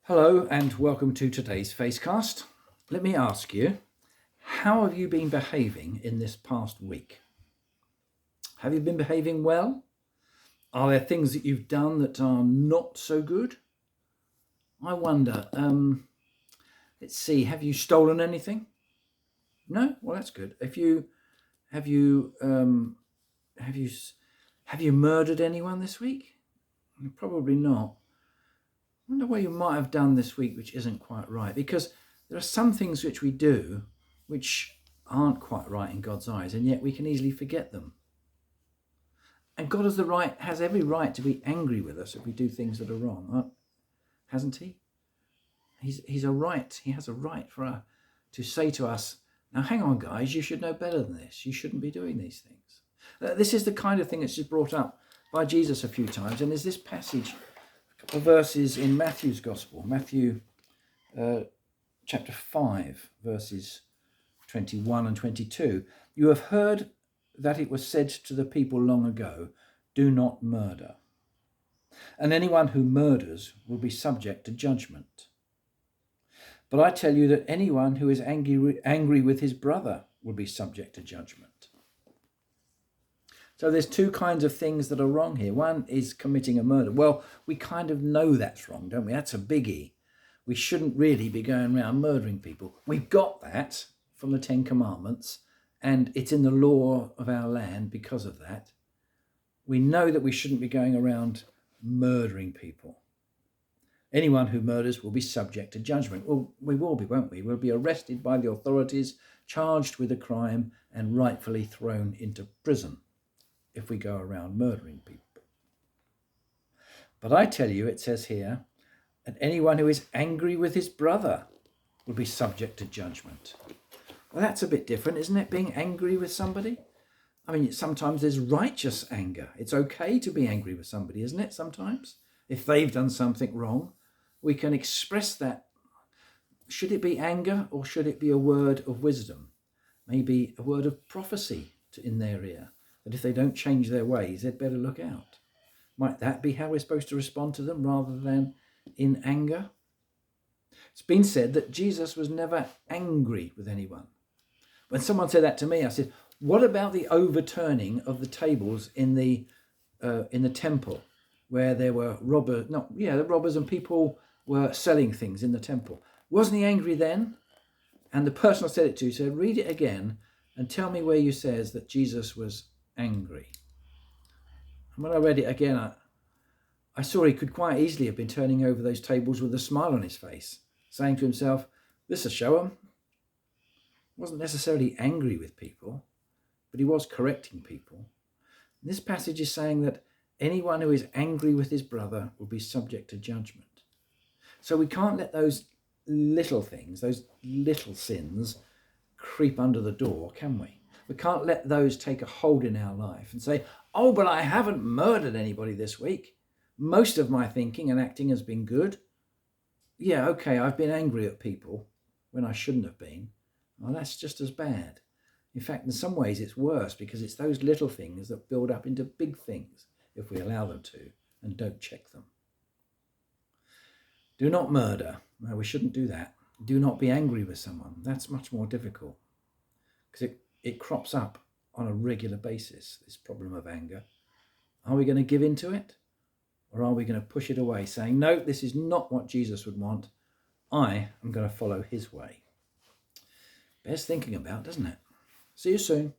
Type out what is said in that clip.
Hello and welcome to today's Facecast. Let me ask you, how have you been behaving in this past week? Have you been behaving well? Are there things that you've done that are not so good? I wonder, let's see, have you stolen anything? No? Well, that's good. Have you have you murdered anyone this week? Probably not. I wonder what you might have done this week which isn't quite right, because there are some things which we do which aren't quite right in God's eyes, and yet we can easily forget them. And God has every right to be angry with us if we do things that are wrong, hasn't he? He has a right to say to us, now hang on guys, you should know better than this. You shouldn't be doing these things. This is the kind of thing that's just brought up by Jesus a few times, and there's this passage, couple of verses in Matthew's Gospel, Matthew chapter 5, verses 21 and 22. You have heard that it was said to the people long ago, do not murder. And anyone who murders will be subject to judgment. But I tell you that anyone who is angry with his brother will be subject to judgment. So there's two kinds of things that are wrong here. One is committing a murder. Well, we kind of know that's wrong, don't we? That's a biggie. We shouldn't really be going around murdering people. We've got that from the Ten Commandments, and it's in the law of our land because of that. We know that we shouldn't be going around murdering people. Anyone who murders will be subject to judgment. Well, we will be, won't we? We'll be arrested by the authorities, charged with a crime, and rightfully thrown into prison if we go around murdering people. But I tell you, it says here, that anyone who is angry with his brother will be subject to judgment. Well, that's a bit different, isn't it? Being angry with somebody. I mean, sometimes there's righteous anger. It's okay to be angry with somebody, isn't it? Sometimes, if they've done something wrong, we can express that. Should it be anger or should it be a word of wisdom? Maybe a word of prophecy in their ear, that if they don't change their ways, they'd better look out. Might that be how we're supposed to respond to them rather than in anger? It's been said that Jesus was never angry with anyone. When someone said that to me, I said, what about the overturning of the tables in the temple where there were the robbers and people were selling things in the temple? Wasn't he angry then? And the person I said it to said, read it again and tell me where you says that Jesus was angry. And when I read it again, I saw he could quite easily have been turning over those tables with a smile on his face, saying to himself, this'll show him. He wasn't necessarily angry with people, but he was correcting people. And this passage is saying that anyone who is angry with his brother will be subject to judgment. So we can't let those little things, those little sins, creep under the door, can we? We can't let those take a hold in our life and say, oh, but I haven't murdered anybody this week. Most of my thinking and acting has been good. Yeah, okay, I've been angry at people when I shouldn't have been. Well, that's just as bad. In fact, in some ways it's worse because it's those little things that build up into big things if we allow them to and don't check them. Do not murder. No, we shouldn't do that. Do not be angry with someone. That's much more difficult because it crops up on a regular basis, this problem of anger. Are we going to give in to it? Or are we going to push it away, saying, no, this is not what Jesus would want. I am going to follow his way. Bears thinking about, doesn't it? See you soon.